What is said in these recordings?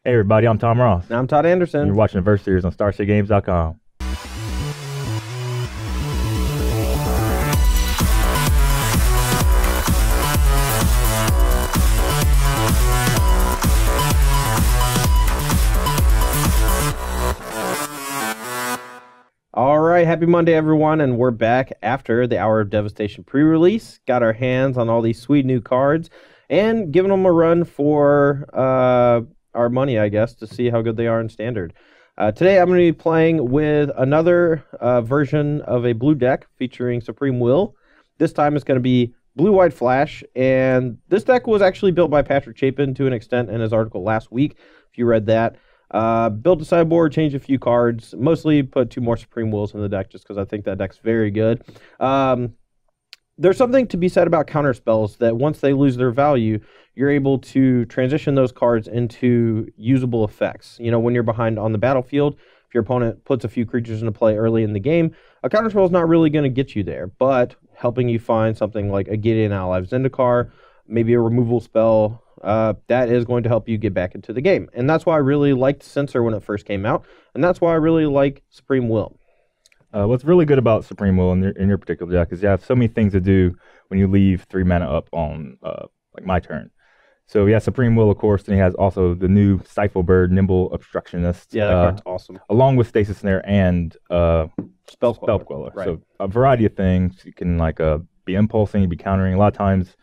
Hey everybody, I'm Tom Ross. And I'm Todd Anderson. And you're watching the Verse Series on StarStateGames.com. All right, happy Monday, everyone, and we're back after the Hour of Devastation pre-release. Got our hands on all these sweet new cards and giving them a run for our money, I guess, to see how good they are in Standard. Today, I'm going to be playing with another version of a blue deck featuring Supreme Will. This time, it's going to be Blue-White Flash, and this deck was actually built by Patrick Chapin to an extent in his article last week, if you read that. Built a sideboard, changed a few cards, mostly put 2 more Supreme Wills in the deck just because I think that deck's very good. There's something to be said about counter spells that once they lose their value, you're able to transition those cards into usable effects. You know, when you're behind on the battlefield, if your opponent puts a few creatures into play early in the game, a counter spell is not really going to get you there, but helping you find something like a Gideon Ally of Zendikar, maybe a removal spell, that is going to help you get back into the game. And that's why I really liked Censor when it first came out, and that's why I really like Supreme Will. What's really good about Supreme Will in your particular deck is you have so many things to do when you leave 3 mana up on like my turn. So yeah, Supreme Will, of course, and he has also the new Stifle Bird, Nimble Obstructionist. Yeah, that card's awesome. Along with Stasis Snare and Spell Queller. Right. So a variety of things. You can like be impulsing, be countering. A lot of times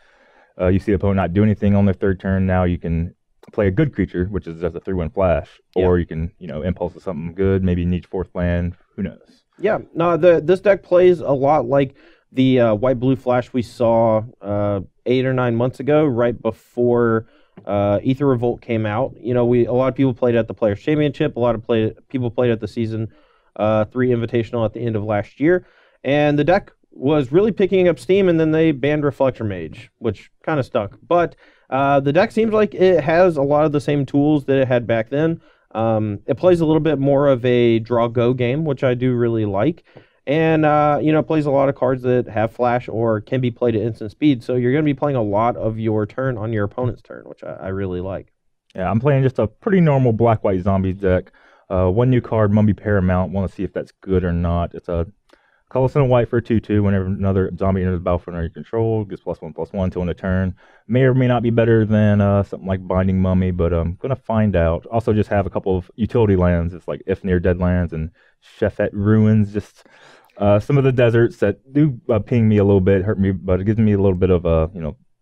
you see the opponent not do anything on their 3rd turn. Now you can play a good creature, which is just a 3/1 flash, or you can impulse to something good. Maybe you need 4th land. Who knows? Yeah, no, this deck plays a lot like the white-blue flash we saw 8 or 9 months ago, right before Aether Revolt came out. You know, a lot of people played at the Players Championship. A lot of people played at the Season 3 Invitational at the end of last year, and the deck was really picking up steam, and then they banned Reflector Mage, which kind of stunk. But the deck seems like it has a lot of the same tools that it had back then. It plays a little bit more of a draw-go game, which I do really like. And, plays a lot of cards that have flash or can be played at instant speed. So you're going to be playing a lot of your turn on your opponent's turn, which I really like. Yeah, I'm playing just a pretty normal black-white zombie deck. 1 new card, Mummy Paramount. Want to see if that's good or not. It's a colorless and a white for a 2/2. Whenever another zombie enters the battlefield under your control, gets +1/+1 till end of turn. May or may not be better than something like Binding Mummy, but I'm going to find out. Also just have a couple of utility lands. It's like If Near Deadlands and Shefet Ruins. Just some of the deserts that do ping me a little bit, hurt me, but it gives me a little bit of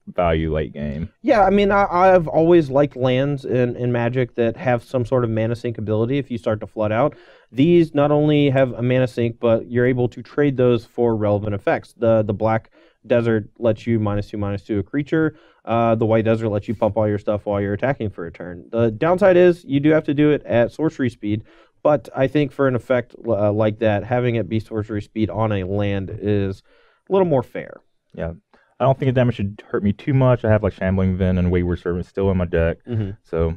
value late game. Yeah, I mean, I've always liked lands in Magic that have some sort of mana sink ability if you start to flood out. These not only have a mana sink, but you're able to trade those for relevant effects. The black desert lets you -2/-2 a creature. The white desert lets you pump all your stuff while you're attacking for a turn. The downside is you do have to do it at sorcery speed, but I think for an effect like that, having it be sorcery speed on a land is a little more fair. Yeah. I don't think the damage should hurt me too much. I have like Shambling Ven and Wayward Servant still in my deck. So,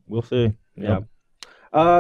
we'll see. Yeah.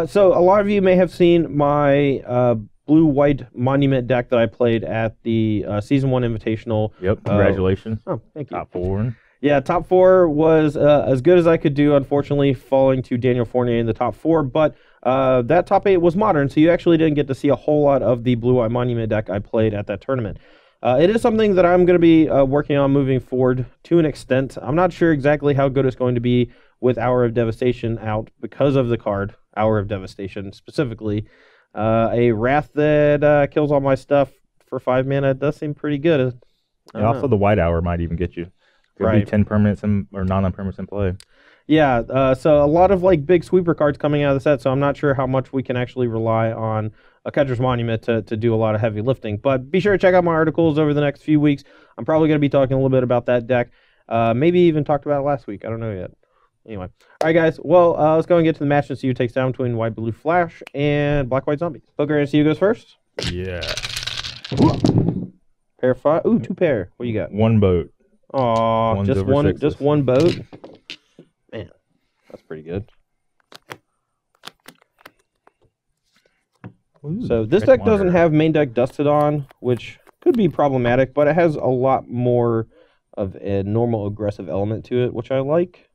So a lot of you may have seen my blue-white monument deck that I played at the Season 1 Invitational. Yep, congratulations. Oh, thank you. Top 4. Yeah, top 4 was as good as I could do, unfortunately falling to Daniel Fournier in the top 4, but that top 8 was modern, so you actually didn't get to see a whole lot of the blue-white monument deck I played at that tournament. It is something that I'm going to be working on moving forward to an extent. I'm not sure exactly how good it's going to be with Hour of Devastation out because of the card, Hour of Devastation specifically. A Wrath that kills all my stuff for 5 mana does seem pretty good. And also the White Hour might even get you. Could be 10 permanents or non-permanents in play. Yeah, so a lot of like big sweeper cards coming out of the set, so I'm not sure how much we can actually rely on a Catcher's Monument to do a lot of heavy lifting. But be sure to check out my articles over the next few weeks. I'm probably going to be talking a little bit about that deck. Maybe even talked about it last week. I don't know yet. Anyway. All right, guys. Well, let's go and get to the match and see who takes down between White-Blue Flash and Black-White Zombie. Poker and see who goes first? Yeah. Pair of 5. Ooh, 2 pair. What you got? 1 boat. Aw, just one boat? Man, that's pretty good. Ooh, so this deck doesn't have main deck Dusted on, which could be problematic, but it has a lot more of a normal aggressive element to it, which I like.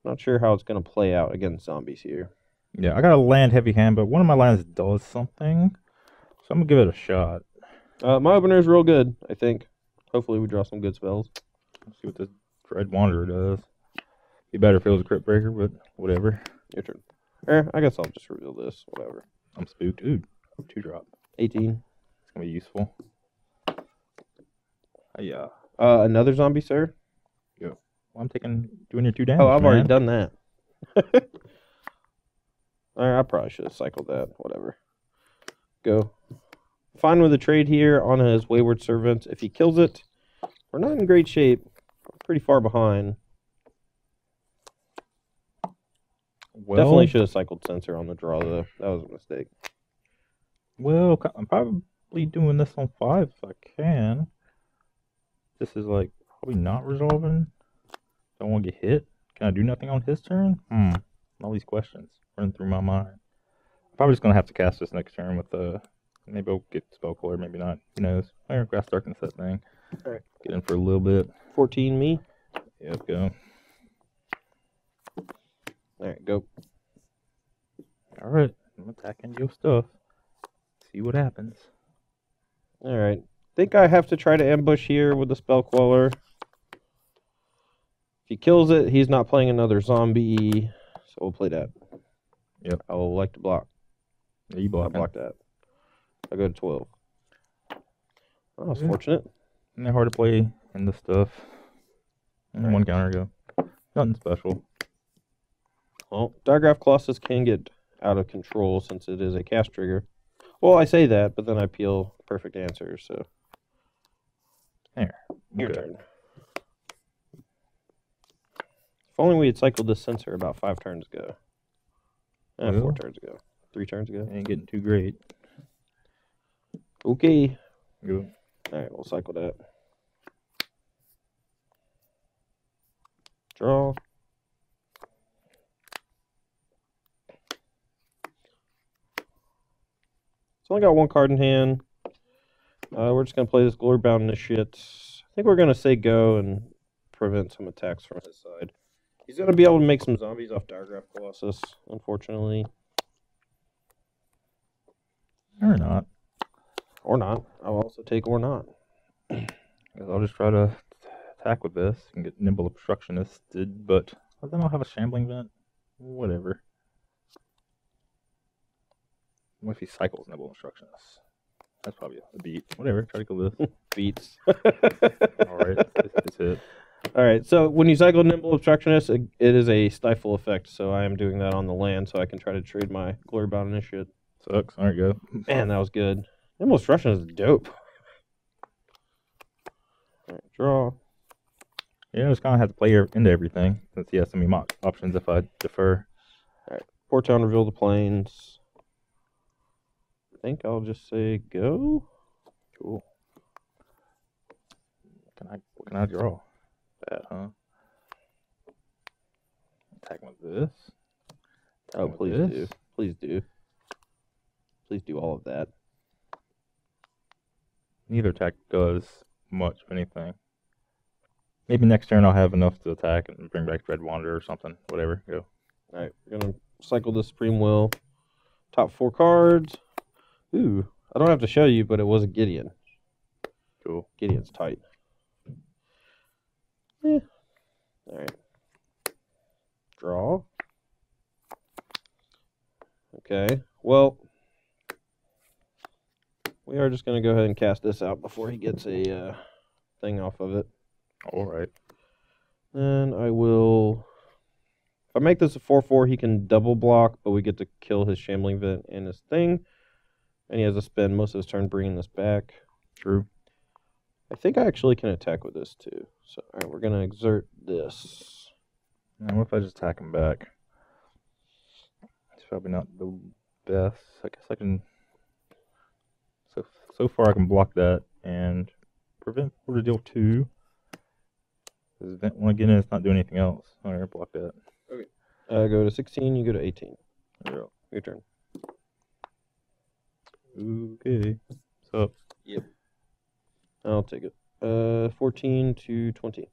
Not sure how it's going to play out against zombies here. Yeah, I got a land heavy hand, but one of my lands does something. So I'm going to give it a shot. My opener is real good, I think. Hopefully we draw some good spells. Let's see what this Dread Wanderer does. Be better if it was a crit breaker, but whatever. Your turn. I guess I'll just reveal this. Whatever. I'm spooked. Ooh, 2-drop. 18. It's going to be useful. Yeah. Another zombie, sir? Well, I'm doing your 2 damage. Oh, I've already man. done that. Alright, I probably should have cycled that. Whatever. Go. Fine with the trade here on his Wayward Servant. If he kills it, we're not in great shape. We're pretty far behind. Well, Definitely should have cycled Sensor on the draw, though. That was a mistake. Well, I'm probably doing this on 5 if I can. This is like probably not resolving. Don't want to get hit. Can I do nothing on his turn? All these questions running through my mind. I'm probably just gonna have to cast this next turn with maybe I'll get Spell Core, maybe not. Who knows? Iron Grass Darkness, that thing. Alright. Get in for a little bit. 14 me. Yep, go. Alright, go. Alright, I'm attacking your stuff. See what happens. Alright. Think I have to try to ambush here with the Spell Queller. If he kills it, he's not playing another zombie. So we'll play that. Yep. I'll like to block. Yeah, you I'll block block that. I go to 12. Oh, that's fortunate. And they're hard to play in this stuff. And Right. 1 counter go. Nothing special. Well, Diagraph Colossus can get out of control since it is a cast trigger. Well, I say that, but then I peel perfect answers, so. There. Your Okay. turn. If only we had cycled this sensor about 5 turns ago. 4 Well. turns ago. 3 turns ago. Ain't getting too great. Okay. Go. Alright, we'll cycle that. Draw. It's only got 1 card in hand. We're just going to play this Glory Bound Initiate. I think we're going to say go and prevent some attacks from his side. He's going to be able to make some zombies off Diagraph Colossus, unfortunately. Or not. Or not. I'll also take or not. Guess I'll just try to attack with this and get Nimble Obstructionisted, but then I'll have a Shambling Vent. Whatever. What if he cycles Nimble Obstructionist? That's probably a beat. Whatever, try to kill this. Beats. Alright, it's hit. Alright, so when you cycle Nimble Obstructionist, it is a stifle effect, so I am doing that on the land so I can try to trade my Glory Bound Initiate. Sucks. Alright, go. Man, that was good. Nimble Obstructionist is dope. Alright, draw. Yeah, I just kind of have to play into everything since he has so many options if I defer. Alright, Port Town, reveal the plains. I think I'll just say go. Cool. What can I draw? That, huh? Attack with this. Oh, With please this. do. Please do. Please do all of that. Neither attack does much of anything. Maybe next turn I'll have enough to attack and bring back Dread Wanderer or something. Whatever. Go. Alright, we're going to cycle the Supreme Will. Top 4 cards. Ooh, I don't have to show you, but it was a Gideon. Cool. Gideon's tight. Yeah. Alright. Draw. Okay, well, we are just going to go ahead and cast this out before he gets a thing off of it. Alright. And I will... If I make this a 4/4, he can double block, but we get to kill his Shambling Vent and his thing. And he has to spend most of his turn bringing this back. True. I think I actually can attack with this too. So, alright, we're going to exert this. Now, what if I just attack him back? It's probably not the best. I guess I can... So far I can block that and prevent Order Deal 2. This event when I get in, it's not doing anything else. Alright, block that. Okay. Go to 16, you go to 18. There we go. Your turn. Okay. So, Yep. I'll take it. 14 to 20.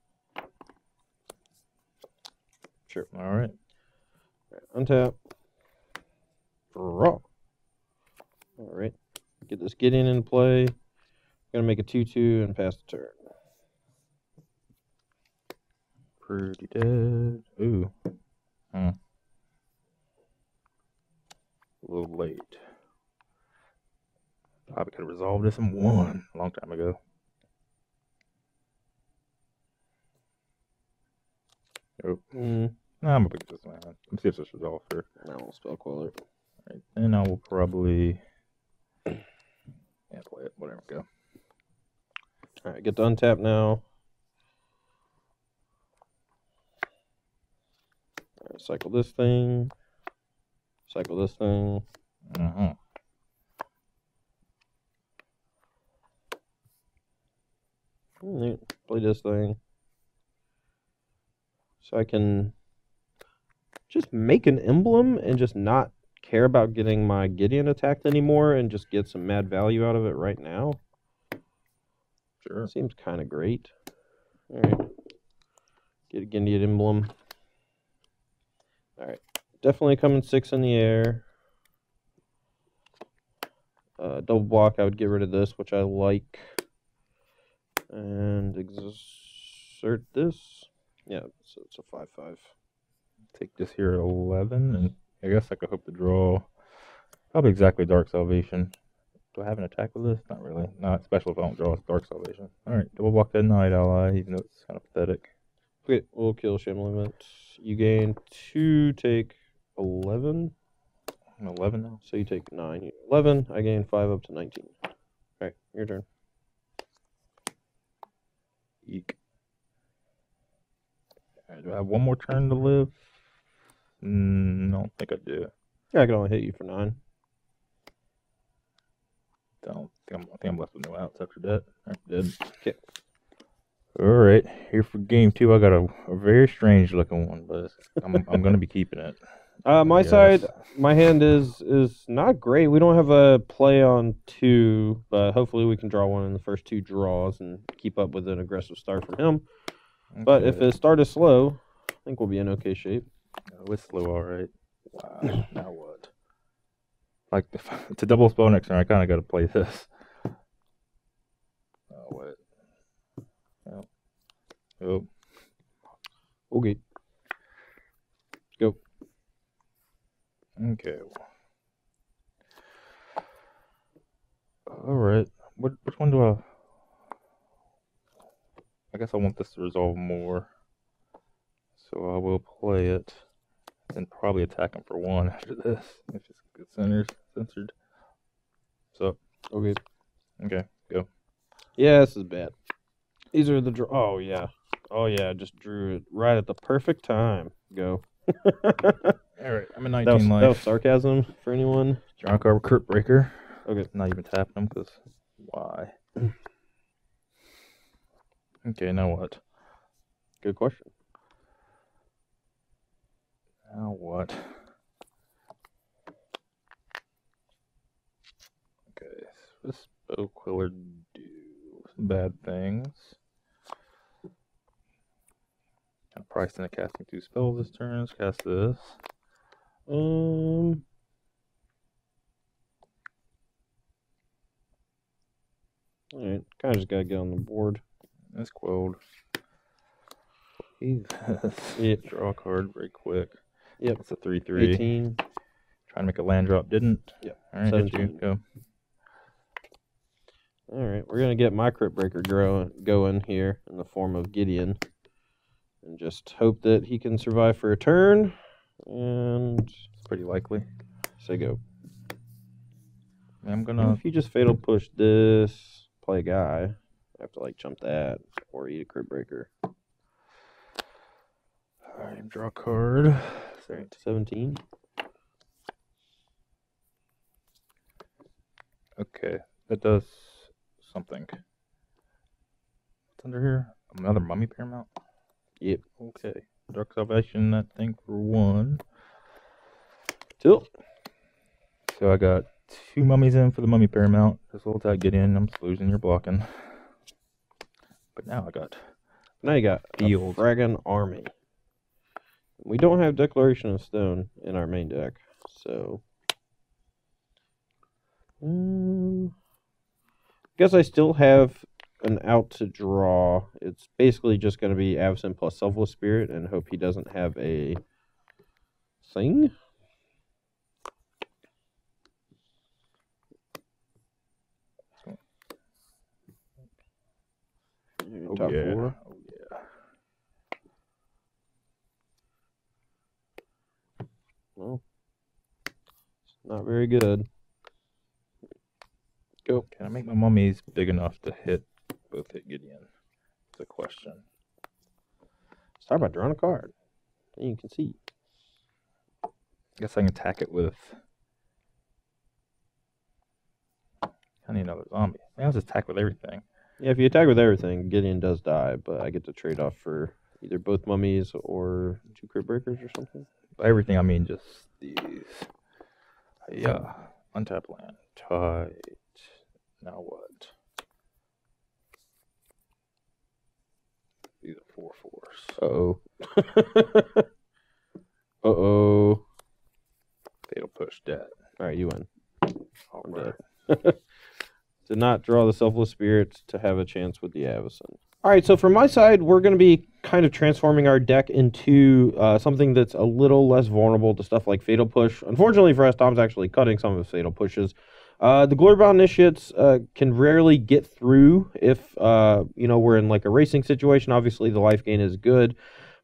Sure. All right. Untap. Draw. All right. Get this Gideon in play. Gonna make a 2/2 and pass the turn. Pretty dead. Ooh. A little late. Probably could have resolved this in one a long time ago. Oh. Nah, I'm gonna pick this one. Let's see if this resolves first. Now we'll spell Queller. Right. And I will probably play it. Whatever, go. Alright, get to untap now. Alright, cycle this thing. Cycle this thing. Play this thing. So I can just make an emblem and just not care about getting my Gideon attacked anymore and just get some mad value out of it right now. Sure. Seems kind of great. Alright. Get a Gideon emblem. Alright. Definitely coming 6 in the air. Double block, I would get rid of this, which I like. And exert this. Yeah, so it's a 5/5. Take this here at 11, and I guess I could hope to draw probably exactly Dark Salvation. Do I have an attack with this? Not really. Not special if I don't draw Dark Salvation. Alright, double block that Night Ally, even though it's kind of pathetic. Okay, we'll kill Shim Limit. You gain 2, take 11. I'm 11 now. So you take 9. 11, I gain 5 up to 19. Alright, your turn. Eek. Right, do I have one more turn to live? I don't think I do. Yeah, I can only hit you for 9. I think I'm left with no outs after that. I'm dead. Okay. Alright, here for game 2. I got a very strange looking one, but I'm going to be keeping it. My side, my hand is not great. We don't have a play on 2, but hopefully we can draw one in the first 2 draws and keep up with an aggressive start from him. Okay. But if his start is slow, I think we'll be in okay shape. Oh, it's slow, alright. Wow, now what? Like, to double spell next turn, I kind of got to play this. Oh, what? Oh. Oh. Okay. Go. Okay. Alright. Which one do I guess I want this to resolve more. So I will play it. And probably attack him for 1 after this. If it's good censored. So. Okay. Okay, go. Yeah, this is bad. These are the draw. Oh, yeah. Oh, yeah, just drew it right at the perfect time. Go. Alright, I'm at 19 life. That was sarcasm for anyone? Draw card Crypt Breaker. Okay. Not even tapping them, because why? Okay, now what? Good question. Now what? Okay, so this Bow Quiller do some bad things. I'm priced into casting 2 spells this turn. Let's cast this. Alright, kind of just gotta get on the board. That's quelled. Yep. Draw a card very quick. Yep. It's a 3/3. 18. Trying to make a land drop, didn't. Yep. Alright, 17. hit you. Go. Alright, we're gonna get my Crypt Breaker going here in the form of Gideon. And just hope that he can survive for a turn. And It's pretty likely. say go. I'm gonna. If you just fatal push this, play a guy, I have to like jump that or eat a Crypt Breaker. Alright, draw a card. 17. Okay, that does something. What's under here? Another Mummy Paramount? Yep. Okay. Dark Salvation, that thing for 1. Tilt. So I got 2 mummies in for the Mummy Paramount. This little attack, get in. I'm just losing, you're blocking. But now I got. Now you got Field. a fraggin' army. We don't have Declaration of Stone in our main deck, so guess I still have an out to draw. It's basically just going to be Avacyn plus Selfless Spirit and hope he doesn't have a thing. Oh, Top yeah. 4. Oh, yeah. Well, it's not very good. Go. Can I make my mummies big enough to hit Gideon? That's a question. Start by drawing a card. Then you can see. Guess I can attack it with. I need another zombie. I'll just attack with everything. Yeah, if you attack with everything, Gideon does die, but I get to trade off for either both mummies or 2 crit breakers or something. By everything, I mean just these. Yeah. Untap land. Tight. Now what? These are 4/4s. Uh-oh. Uh-oh. Fatal push dead. Alright, you win. All I'm right. dead. Did not draw the Selfless Spirit to have a chance with the Avacyn. Alright, so from my side, we're going to be kind of transforming our deck into something that's a little less vulnerable to stuff like Fatal Push. Unfortunately for us, Tom's actually cutting some of his Fatal Pushes. The Glorybound Initiates can rarely get through if we're in like a racing situation. Obviously, the life gain is good.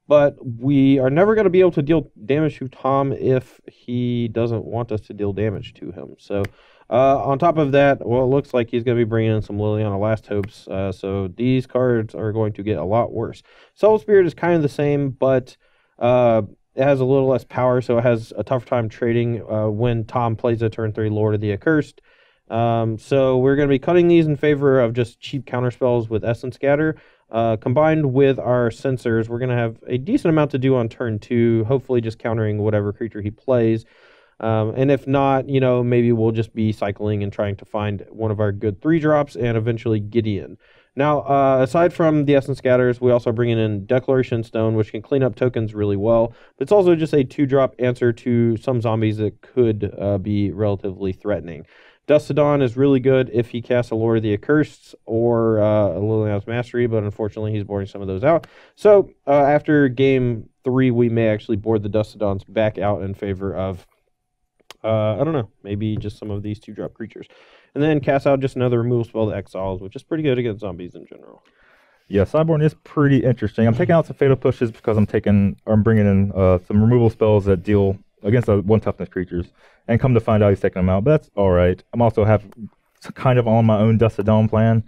But we are never going to be able to deal damage to Tom if he doesn't want us to deal damage to him. So on top of that, well, it looks like he's going to be bringing in some Liliana Last Hopes. So these cards are going to get a lot worse. Soul Spirit is kind of the same, but it has a little less power, so it has a tougher time trading when Tom plays a turn 3 Lord of the Accursed. So we're going to be cutting these in favor of just cheap counterspells with Essence Scatter. Combined with our sensors, we're going to have a decent amount to do on turn 2, hopefully just countering whatever creature he plays. And if not, maybe we'll just be cycling and trying to find one of our good 3-drops and eventually Gideon. Now, aside from the Essence Scatters, we also bring in Declaration Stone, which can clean up tokens really well. But it's also just a 2-drop answer to some zombies that could be relatively threatening. Dust to Dawn is really good if he casts a Lord of the Accursed or a Liliana's Mastery, but unfortunately he's boarding some of those out. So after game 3, we may actually board the Dust to Dawns back out in favor of, I don't know, maybe just some of these 2-drop creatures. And then cast out just another removal spell to Exiles, which is pretty good against zombies in general. Yeah, Sideboard is pretty interesting. I'm taking out some Fatal Pushes because I'm bringing in some removal spells that deal against 1 toughness creatures. And come to find out he's taking them out, but that's all right. I'm also kind of on my own Dust to Dawn plan.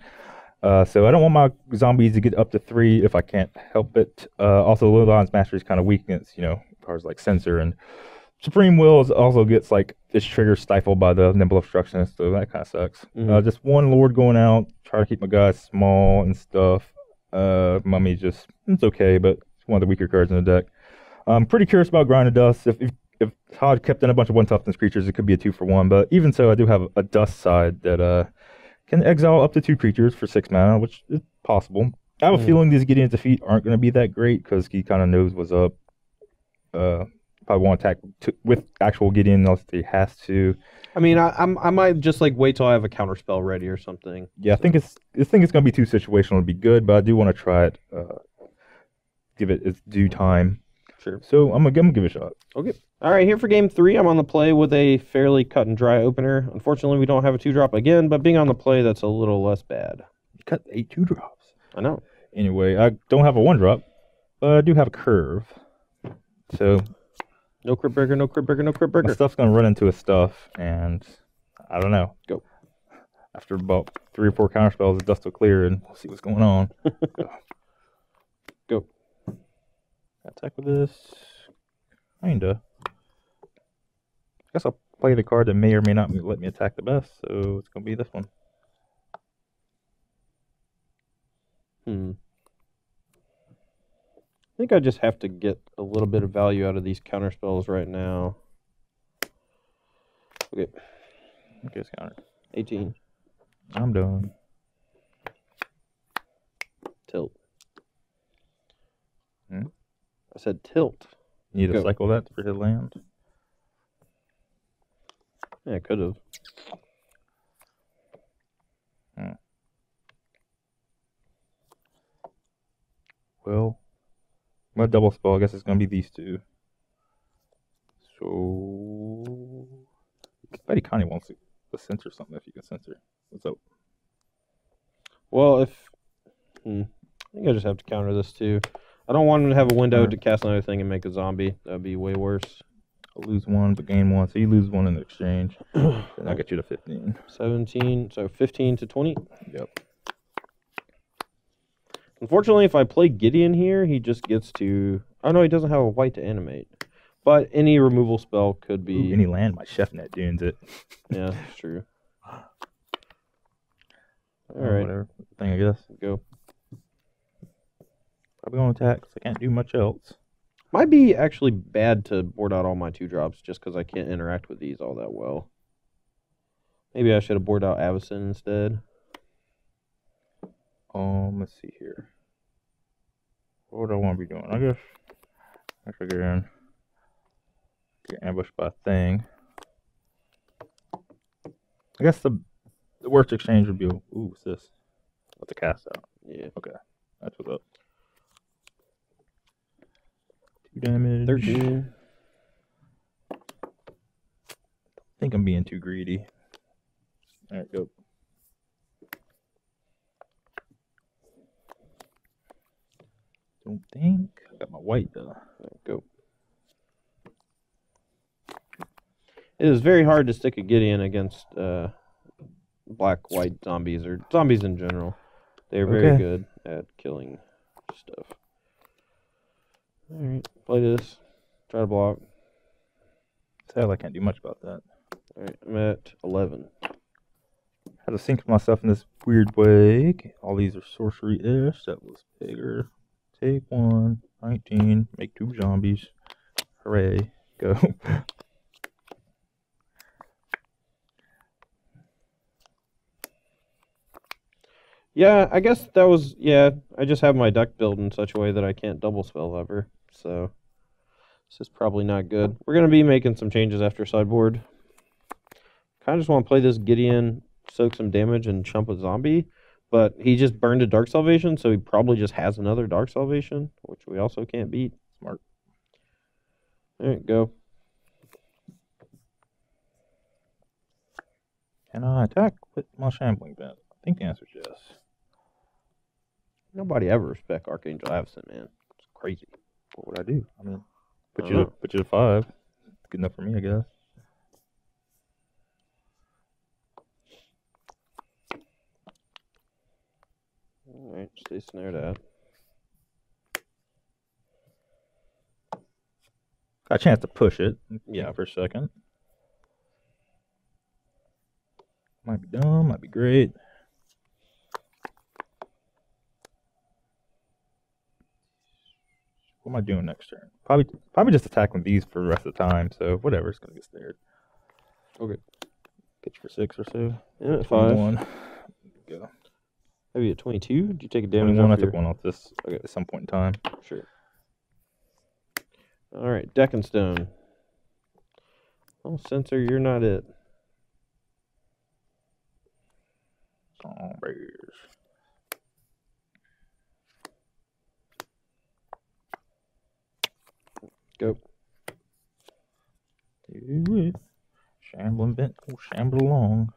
So I don't want my zombies to get up to 3 if I can't help it. Also, Liliana's Mastery is kind of weak against, cards like Censor, and Supreme Will also gets like its trigger stifled by the Nimble Obstructionist, so that kind of sucks. Just 1 Lord going out, try to keep my guys small and stuff. Mummy it's okay, but it's one of the weaker cards in the deck. I'm pretty curious about Grind of Dust. If Todd kept in a bunch of 1 toughness creatures, it could be a 2-for-1. But even so, I do have a Dust side that can exile up to 2 creatures for 6 mana, which is possible. I have a feeling these Gideon's defeat aren't going to be that great because he kind of knows what's up. Probably won't attack with actual Gideon unless he has to. I mean, I might just like wait till I have a counterspell ready or something. Yeah, so. I think it's going to be too situational to be good, but I do want to try it. Give it its due time. Sure. So I'm gonna give it a shot. Okay. All right, here for game 3, I'm on the play with a fairly cut and dry opener. Unfortunately, we don't have a 2-drop again, but being on the play, that's a little less bad. You cut 8 2-drops. I know. Anyway, I don't have a 1-drop, but I do have a curve. So no crit breaker, no crit breaker, no crit breaker. My stuff's gonna run into his stuff, and I don't know. Go. After about 3 or 4 counterspells, the dust will clear, and we'll see what's going on. Go. Attack with this. Kinda. I guess I'll play the card that may or may not let me attack the best, so it's gonna be this one. I think I just have to get a little bit of value out of these counterspells right now. Okay. Okay, it's counter. 18. I'm done. Tilt. Hmm? I said tilt. You need to Go. cycle that for his land. Yeah, I could have. Well, I'm gonna double spell. I guess it's gonna be these two. So, Betty Connie wants to censor something if you can censor. What's up? Well, if I think I just have to counter this too. I don't want him to have a window to cast another thing and make a zombie. That'd be way worse. I'll lose one, but gain one. So you lose one in exchange. And I'll get you to 15. 17, so 15 to 20. Yep. Unfortunately, if I play Gideon here, he just gets to... Oh, no, he doesn't have a white to animate. But any removal spell could be... Ooh, any land, my chef net dunes it. Yeah, that's true. All right. Whatever thing, I guess. Go. Probably going to attack, 'cause I can't do much else. Might be actually bad to board out all my 2-drops just because I can't interact with these all that well. Maybe I should have boarded out Avacyn instead. Let's see here. What would I want to be doing? I guess I should get in. Get ambushed by a thing. I guess the worst exchange would be, ooh, what's this? What's the cast out? Yeah. Okay, that's what's up. 2 damage. 13. I think I'm being too greedy. Alright, go. Don't think. I got my white though. Go. It is very hard to stick a Gideon against black-white zombies, or zombies in general. They're very good at killing stuff. Alright, play this. Try to block. Sadly, I can't do much about that. Alright, I'm at 11. Had to sync myself in this weird way. All these are sorcery-ish. That was bigger. Take 1, 19, make 2 zombies. Hooray. Go. Yeah, I guess that was, yeah, I just have my deck built in such a way that I can't double spell ever, so this is probably not good. We're going to be making some changes after sideboard. Kind of just want to play this Gideon, soak some damage, and chump a zombie, but he just burned a Dark Salvation, so he probably just has another Dark Salvation, which we also can't beat. Smart. Alright, go. Can I attack with my shambling vent? I think the answer is yes. Nobody ever respect Archangel Avacyn, man. It's crazy. What would I do? I mean, put you to 5. Good enough for me, I guess. Alright, stay snared at. Got a chance to push it. Yeah. For a second. Might be dumb, might be great. What am I doing next turn? Probably just attacking these for the rest of the time, so whatever, it's gonna get snared. Okay. Get you for 6 or so. Yeah, at 5. 21. Go. Maybe at 22? Did you take a damage 21, I off took one off this at some point in time. Sure. Alright, Deck and Stone. Oh, Censor, you're not it. Zombies. Go. Do it. Shambling vent. Oh, shamble along.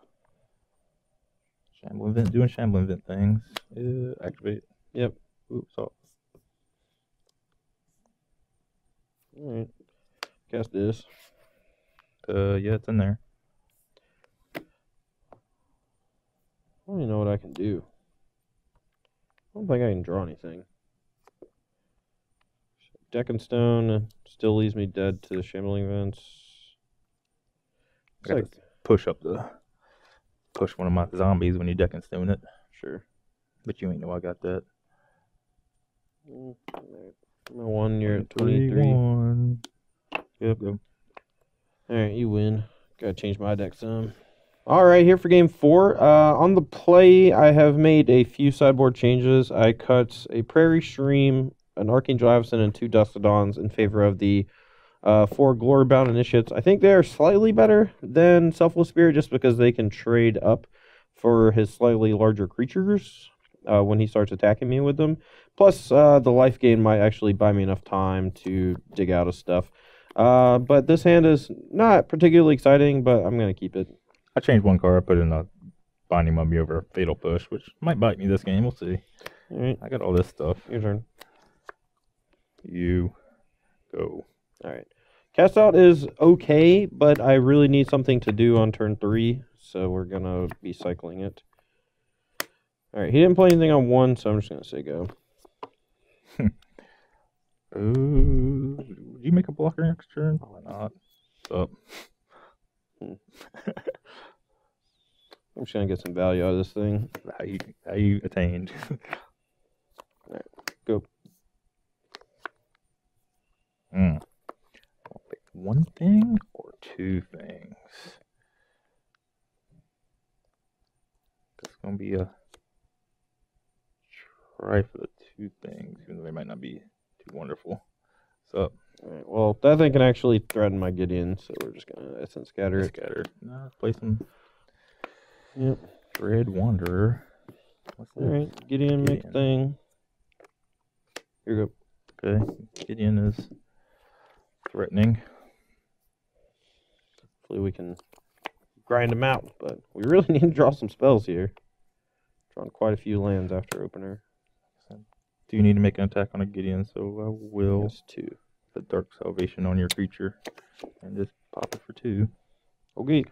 Shambling vent doing shambling vent things. Activate. Yep. Oops. Off. Alright. Cast this. Yeah, it's in there. I don't even know what I can do. I don't think I can draw anything. Deck and Stone still leaves me dead to Shambling Vents. I got to push one of my zombies when you deck and stone it. Sure. But you ain't know I got that. I'm at 1, you're at 23. Yep, go. Alright, you win. Gotta change my deck some. Alright, here for game 4. On the play, I have made a few sideboard changes. I cut a Prairie Stream, an Archangel Avacyn, and 2 Dustodons in favor of the For glory-bound initiates, I think they're slightly better than Selfless Spirit just because they can trade up for his slightly larger creatures when he starts attacking me with them. Plus, the life gain might actually buy me enough time to dig out of stuff. But this hand is not particularly exciting, but I'm going to keep it. I changed one card. I put in a Binding Mummy over a Fatal Push, which might bite me this game. We'll see. All right. I got all this stuff. Your turn. You go. All right. Cast out is okay, but I really need something to do on turn 3, so we're going to be cycling it. All right. He didn't play anything on 1, so I'm just going to say go. Did you make a blocker next turn? Probably not. What's up? I'm just going to get some value out of this thing. Value attained. All right. Go. I'll pick one thing or two things. It's going to be a try for the two things, even though they might not be too wonderful. So, all right. Well, that thing can actually threaten my Gideon, so we're just going to Essence Scatter it. Scatter. Play some. Yep. Dread Wanderer. What's this? All right. Gideon, make a thing. Here you go. Okay. Gideon is threatening. Hopefully we can grind him out, but we really need to draw some spells here. Drawn quite a few lands after opener. Do you need to make an attack on a Gideon? So I will. Yes, 2. The Dark Salvation on your creature. And just pop it for 2. Okay.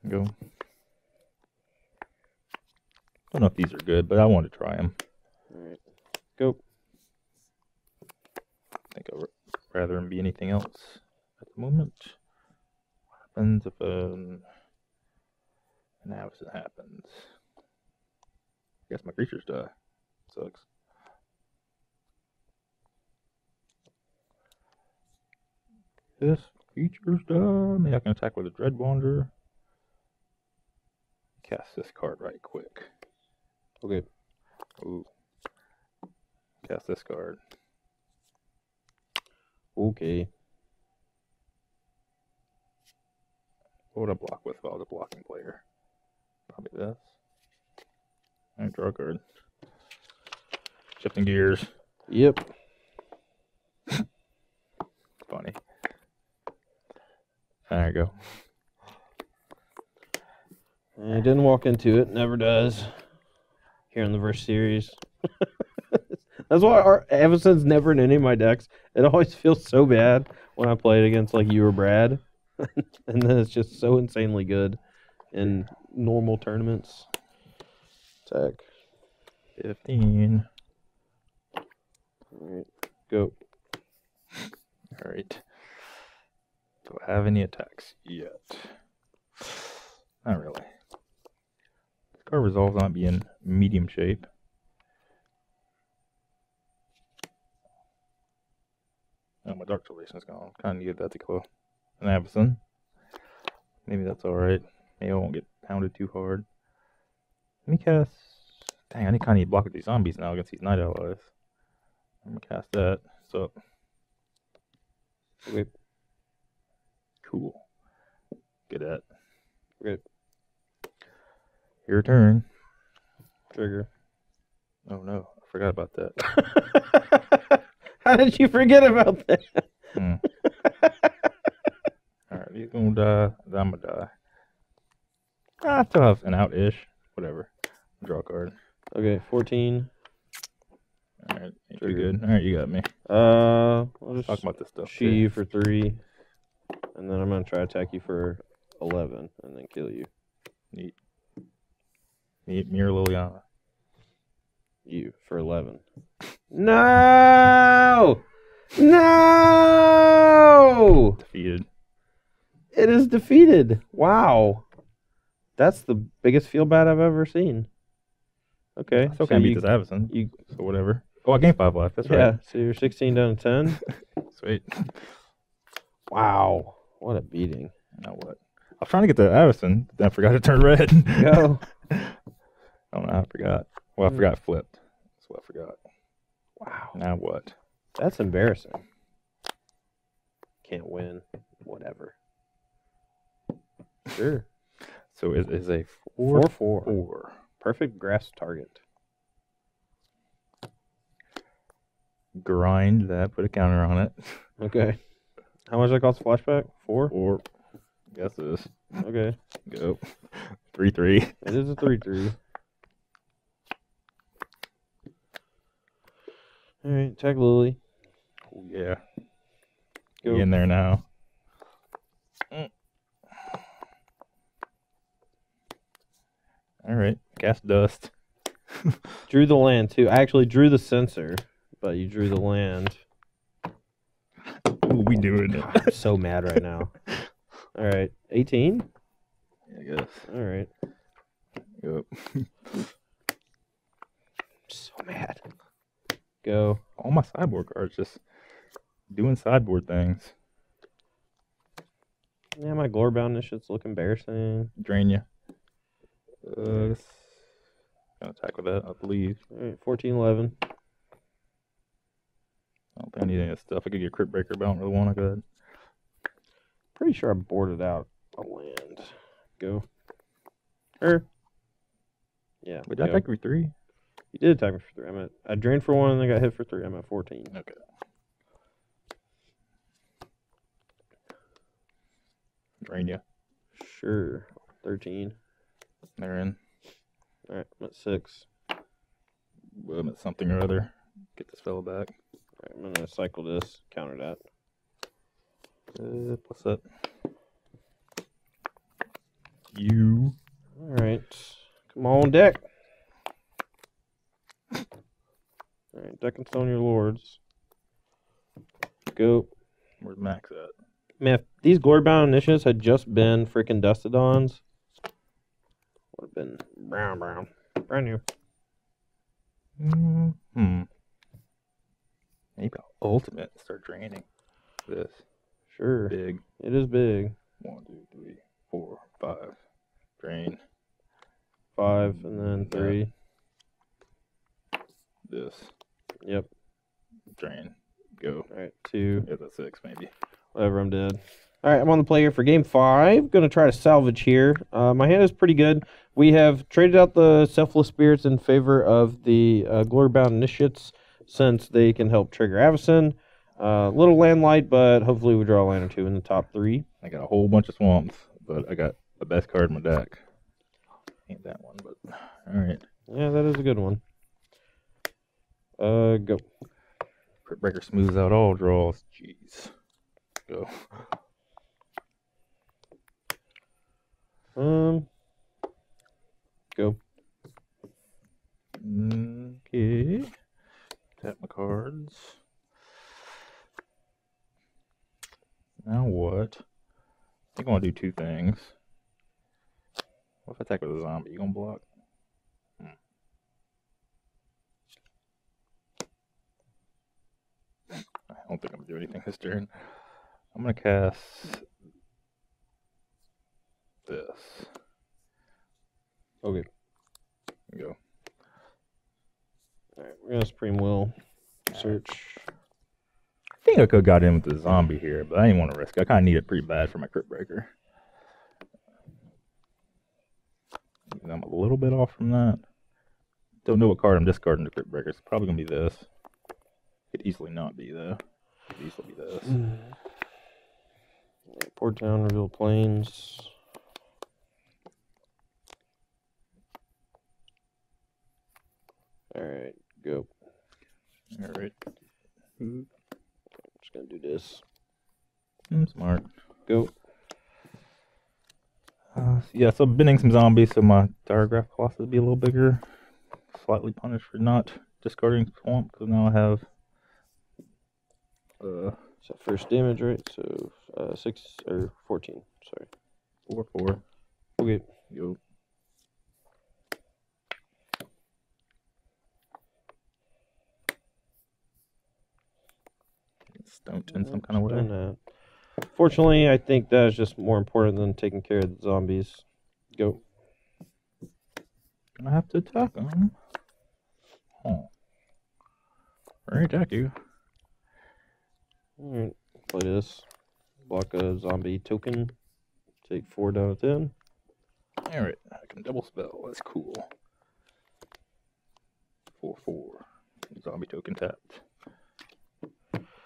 Go. Don't know if these are good, but I want to try them. Alright. Go. I think I'd rather them be anything else at the moment. What happens if an absent happens? I guess my creatures die. Sucks. This creature's die. Maybe I can attack with a Dread Wanderer. Cast this card right quick. Okay. Ooh. Cast this card. Okay. What would I block with if I was a blocking player? Probably this. Alright, draw a card. Shifting gears. Yep. Funny. There you go. And he didn't walk into it. Never does. Here in the Verse series. That's why our Evanston's never in any of my decks. It always feels so bad when I play it against like you or Brad. And then it's just so insanely good in normal tournaments. Attack. 15. Alright. Go. Alright. Do I have any attacks yet? Not really. This card resolves on being medium shape. Oh, my Dark Salvation's gone. Kind of needed that to kill an Avacyn. Maybe that's alright. Maybe I won't get pounded too hard. Let me cast... Dang, I kind of need to block with these zombies now against these Night Allies. I'm going to cast that. So... Okay. Cool. Good at. Okay. Your turn. Trigger. Oh no, I forgot about that. How did you forget about that? Alright, he's gonna die. I'm gonna die. I still have an out-ish. Whatever. Draw a card. Okay, 14. Alright, ain't too good. Alright, you got me. I'll just Talk about this stuff. shoot you for 3. And then I'm going to try to attack you for 11 and then kill you. Neat. Mirror Liliana. You for 11. No! No! Defeated. It is defeated. Wow. That's the biggest feel bad I've ever seen. Okay. I still can't beat this Avacyn. So whatever. Oh, I gained 5 life. That's right. Yeah, so you're 16 down to 10. Sweet. Wow. What a beating. Now what? I was trying to get the Avacyn, then I forgot to turn red. Go. I don't know how I forgot. Well, I forgot flipped. That's what I forgot. Wow. Now what? That's embarrassing. can't win. Whatever. Sure. So it is a 4-4. 4. Perfect grass target. Grind that. Put a counter on it. Okay. How much that cost flashback? 4? 4. Guess this. Okay. Go. 3-3. It is a 3-3. All right, attack Lily. Oh, yeah. Go. Get in there now. All right. Cast dust. Drew the land too. I actually drew the sensor, but you drew the land. Ooh, we doing it. I'm so mad right now. All right, 18. Yeah, I guess. All right. Yep. So mad. Go. All my sideboard cards just doing sideboard things. Yeah, my Glorboundness shit's look embarrassing. Drain you. Gonna attack with that, I believe. All right, 14-11. I don't think I need any of this stuff. I could get Crypt Breaker, but I don't really want to. Good. Pretty sure I boarded out a land. Go. Yeah. Wait, did I attack for 3? You did attack me for 3. I drained for 1 and then got hit for 3. I'm at 14. Okay. Drain you. Sure. 13. They're in. All right, I'm at 6. Well, I'm at something or other. Get this fella back. All right, I'm gonna cycle this. Counter that. What's that? You. All right. Come on, deck. All right, deck and stone your lords. Go. Where's Max at? Man, if these Glorbound initiatives had just been freaking Dustodons, would have been brown. Brand new. Maybe ultimate. Start draining this. Sure. Big. It is big. 1, 2, 3, 4, 5. Drain. 5 and then 3. This. Yep. Drain. Go. All right, 2. It's a 6 maybe. Whatever, I'm dead. All right, I'm on the play here for game 5. Going to try to salvage here. My hand is pretty good. We have traded out the Selfless Spirits in favor of the Glorbound Initiates since they can help trigger Avacyn. Little land light, but hopefully we draw a land or 2 in the top 3. I got a whole bunch of swamps, but I got the best card in my deck. Ain't that one, but alright. Yeah, that is a good one. Go. Crypt Breaker smooths out all draws. Jeez. Go. Go. Okay. Tap my cards. Now what? I think I want to do 2 things. What if I attack with a zombie? You gonna block? I don't think I'm gonna do anything this turn. I'm gonna cast this. Okay. Go. All right, we're gonna Supreme Will search. I think I could have got in with the zombie here, but I didn't want to risk it. I kind of need it pretty bad for my Crypt Breaker. I'm a little bit off from that. Don't know what card I'm discarding to Crypt Breaker. It's probably gonna be this. Could easily not be though. Could easily be this. Port down, reveal planes. All right, go. All right. I'm just gonna do this. Smart. Go. Yeah, so bending some zombies so my Diagraph Colossus will be a little bigger. Slightly punished for not discarding Swamp because now I have. So first damage, right? So 6 or 14. Sorry. 4/4. Okay. Go. Stumped in some kind of way. Fortunately, I think that is just more important than taking care of the zombies. Go. I have to attack them. Oh. Alright, attack you. Alright, play this. Block a zombie token. Take 4 down to 10. All right, I can double spell. That's cool. 4/4. Zombie token tapped.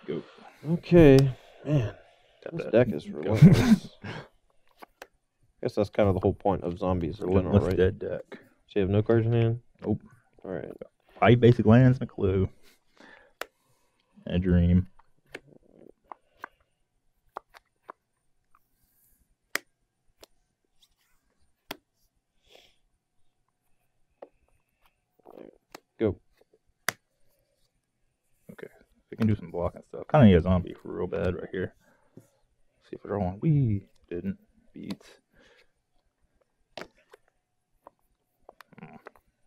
Go. Okay, man. Tap This that. deck is Go. relentless. I guess that's kind of the whole point of zombies in general, Relentless right? dead deck. So you have no cards in hand? Nope. All right. 5 basic lands and a clue. And a dream. Go. Okay. We can do some blocking stuff. Kind of need a zombie for real bad right here. See if we're on. We didn't. Beats.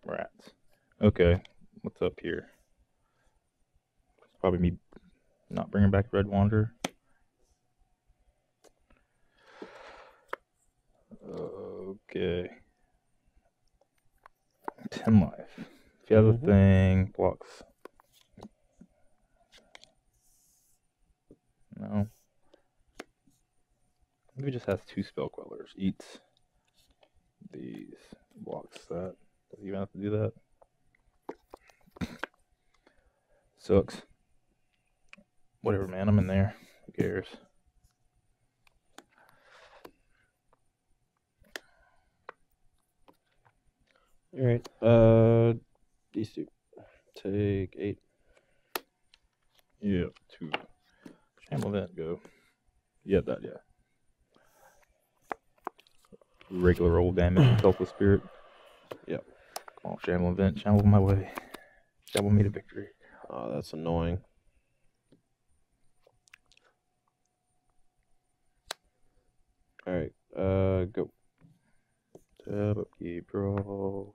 Rats. Okay. What's up here? It's probably me not bringing back Red Wanderer. Okay. 10 life. If you have a thing, blocks. No. Maybe it just has 2 spell quellers. Eats these. Blocks that. Does he even have to do that? Sucks. Whatever, man. I'm in there. Who cares? All right. These 2. Take 8. Yeah, 2. Shamble that, go. Yeah, that, yeah. Regular old damage, Selfless Spirit. Yep. Come on, Shamble event, shamble my way. Shamble me to victory. Oh, that's annoying. All right. Go. Tab, upkeep, draw.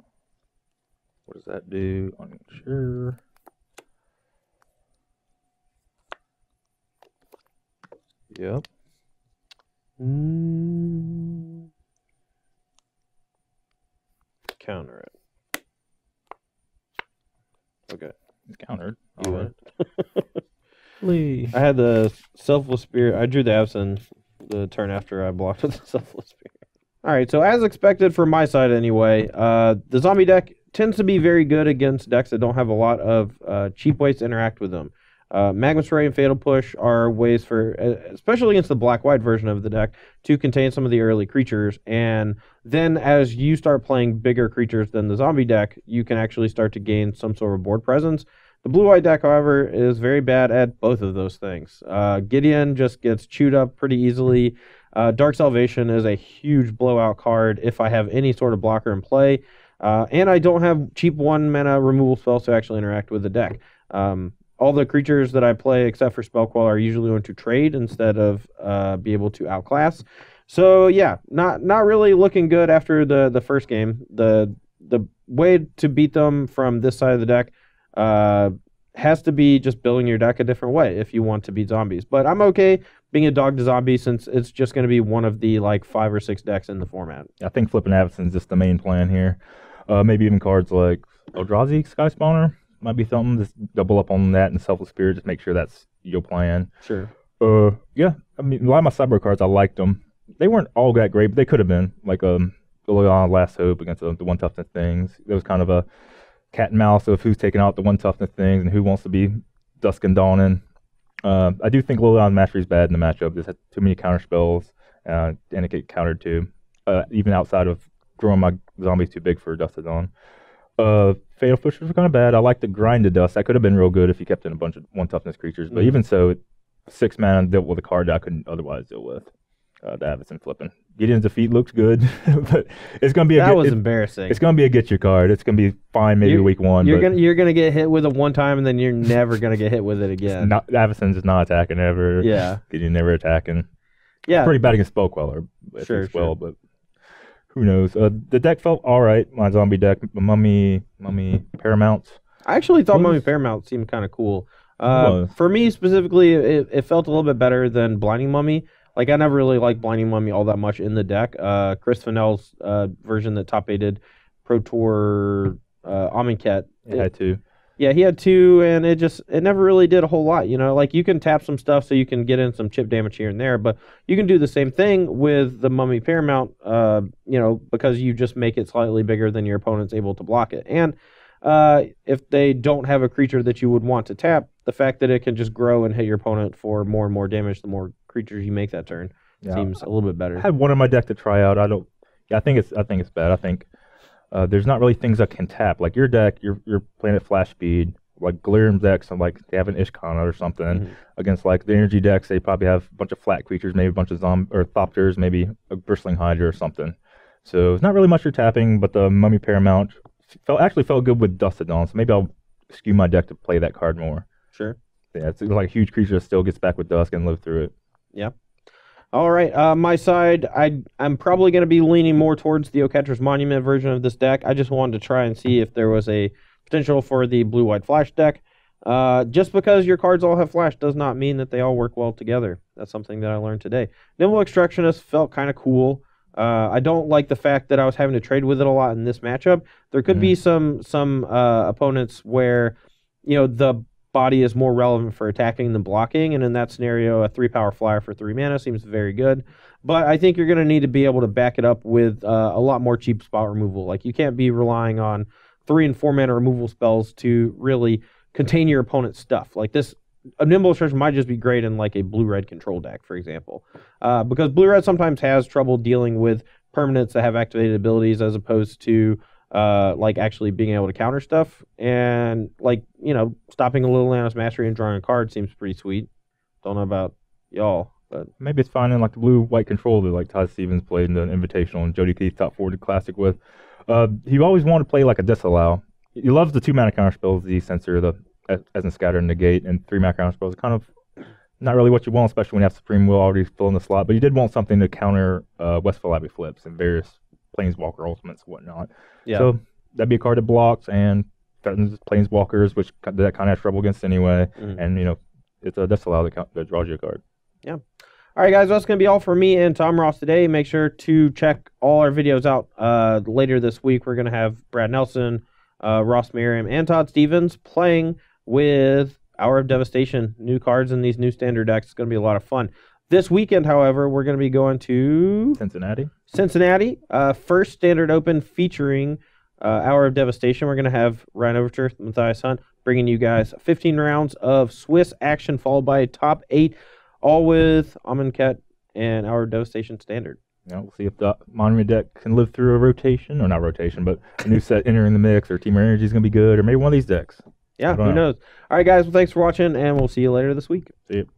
What does that do? Unsure. Yep. Counter it. Okay. It's countered. You Alright. win. I had the Selfless Spirit. I drew the Absinthe the turn after I blocked with the Selfless Spirit. All right, so as expected from my side anyway, the zombie deck tends to be very good against decks that don't have a lot of cheap ways to interact with them. Magma Spray and Fatal Push are ways for, especially against the black-white version of the deck, to contain some of the early creatures. And then as you start playing bigger creatures than the zombie deck, you can actually start to gain some sort of board presence. The blue-white deck, however, is very bad at both of those things. Gideon just gets chewed up pretty easily. Dark Salvation is a huge blowout card if I have any sort of blocker in play. And I don't have cheap 1-mana removal spells to actually interact with the deck. All the creatures that I play, except for Spellquell, are usually going to trade instead of be able to outclass. So yeah, not really looking good after the first game. The way to beat them from this side of the deck has to be just building your deck a different way if you want to beat zombies. But I'm okay being a dog to zombie since it's just going to be one of the like 5 or 6 decks in the format. I think flipping Avacyn is just the main plan here. Maybe even cards like Eldrazi, Sky Spawner might be something. Just double up on that and Selfless Spirit. Just make sure that's your plan. Sure. Yeah. I mean, a lot of my sideboard cards, I liked them. They weren't all that great, but they could have been. Like Last Hope against the 1 toughness things. There was kind of a cat and mouse of who's taking out the 1 toughness things and who wants to be dusk and dawning. I do think Liliana Mastery is bad in the matchup. Just had too many counter spells, and it get countered too. Even outside of growing my zombies too big for Dust to Dawn. Fatal Pushers were kind of bad. I like the grind to dust. That could have been real good if you kept in a bunch of 1 toughness creatures. But even so, 6 mana dealt with a card that I couldn't otherwise deal with. The Avacyn flipping. Gideon's defeat looks good, but it's gonna be embarrassing. It's gonna be a get your card. It's gonna be fine maybe week 1. You're gonna get hit with it one time and then you're never gonna get hit with it again. Avacyn's just not attacking ever. Yeah. Gideon never attacking. Yeah. It's pretty bad against Spellqueller. Sure. But who knows? The deck felt all right. My zombie deck, Mummy Paramounts. I actually thought Mummy Paramount seemed kind of cool. For me specifically, it felt a little bit better than Blinding Mummy. Like, I never really liked Blinding Mummy all that much in the deck. Chris Fennell's version that top-aided Pro Tour Amonkhet. It had to. Yeah, he had 2, and it never really did a whole lot. Like you can tap some stuff so you can get in some chip damage here and there, but you can do the same thing with the Mummy Paramount, because you just make it slightly bigger than your opponent's able to block it. And if they don't have a creature that you would want to tap, the fact that it can just grow and hit your opponent for more and more damage the more creatures you make that turn seems a little bit better. I had one in my deck to try out. I think it's bad. I think there's not really things that can tap. Like your deck, you're playing at flash speed. Like Galarium's decks, like they have an Ishkana or something. Mm-hmm. Against like the energy decks, they probably have a bunch of flat creatures, maybe a bunch of or Thopters, maybe a Bristling Hydra or something. So it's not really much you're tapping, but the Mummy Paramount actually felt good with Dust to Dawn. So maybe I'll skew my deck to play that card more. Sure. Yeah, it's like a huge creature that still gets back with Dusk and live through it. Yeah. All right, my side, I'm probably going to be leaning more towards the Oketra's Monument version of this deck. I just wanted to try and see if there was a potential for the blue-white flash deck. Just because your cards all have flash does not mean that they all work well together. That's something that I learned today. Nimble Extractionist felt kind of cool. I don't like the fact that I was having to trade with it a lot in this matchup. There could be some opponents where, the body is more relevant for attacking than blocking, and in that scenario, a 3-power flyer for 3 mana seems very good. But I think you're going to need to be able to back it up with a lot more cheap spot removal. Like, you can't be relying on 3 and 4 mana removal spells to really contain your opponent's stuff. Like this, a Nimble Extraction might just be great in like a blue-red control deck, for example. Because blue-red sometimes has trouble dealing with permanents that have activated abilities as opposed to like actually being able to counter stuff, and like stopping a little Lana's Mastery and drawing a card seems pretty sweet. Don't know about y'all, but maybe it's fine in like the blue-white control that like Todd Stevens played in the Invitational and Jody Keith top 40 Classic with. He always wanted to play like a Disallow. He loves the 2 mana counter spells, the Censor, the Essence Scatter, and Negate, and 3 mana counter spells. Kind of not really what you want, especially when you have Supreme Will already fill in the slot. But you did want something to counter Westfall Abbey flips and various Planeswalker ultimates and whatnot. Yeah. So that'd be a card that blocks and threatens Planeswalkers, which that kind of has trouble against anyway. And it's a Disallow that draws you a card. Yeah. All right, guys, that's going to be all for me and Tom Ross today. Make sure to check all our videos out later this week. We're going to have Brad Nelson, Ross Merriam, and Todd Stevens playing with Hour of Devastation, new cards in these new standard decks. It's going to be a lot of fun. This weekend, however, we're going to be going to Cincinnati. First Standard Open featuring Hour of Devastation. We're going to have Ryan Overture, Matthias Hunt, bringing you guys 15 rounds of Swiss action followed by a top 8, all with Amonkhet and Hour of Devastation Standard. Yeah, we'll see if the Monument deck can live through a rotation, or not rotation, but a new set entering the mix, or Team Energy is going to be good, or maybe one of these decks. Yeah, who knows? All right, guys, well, thanks for watching, and we'll see you later this week. See you.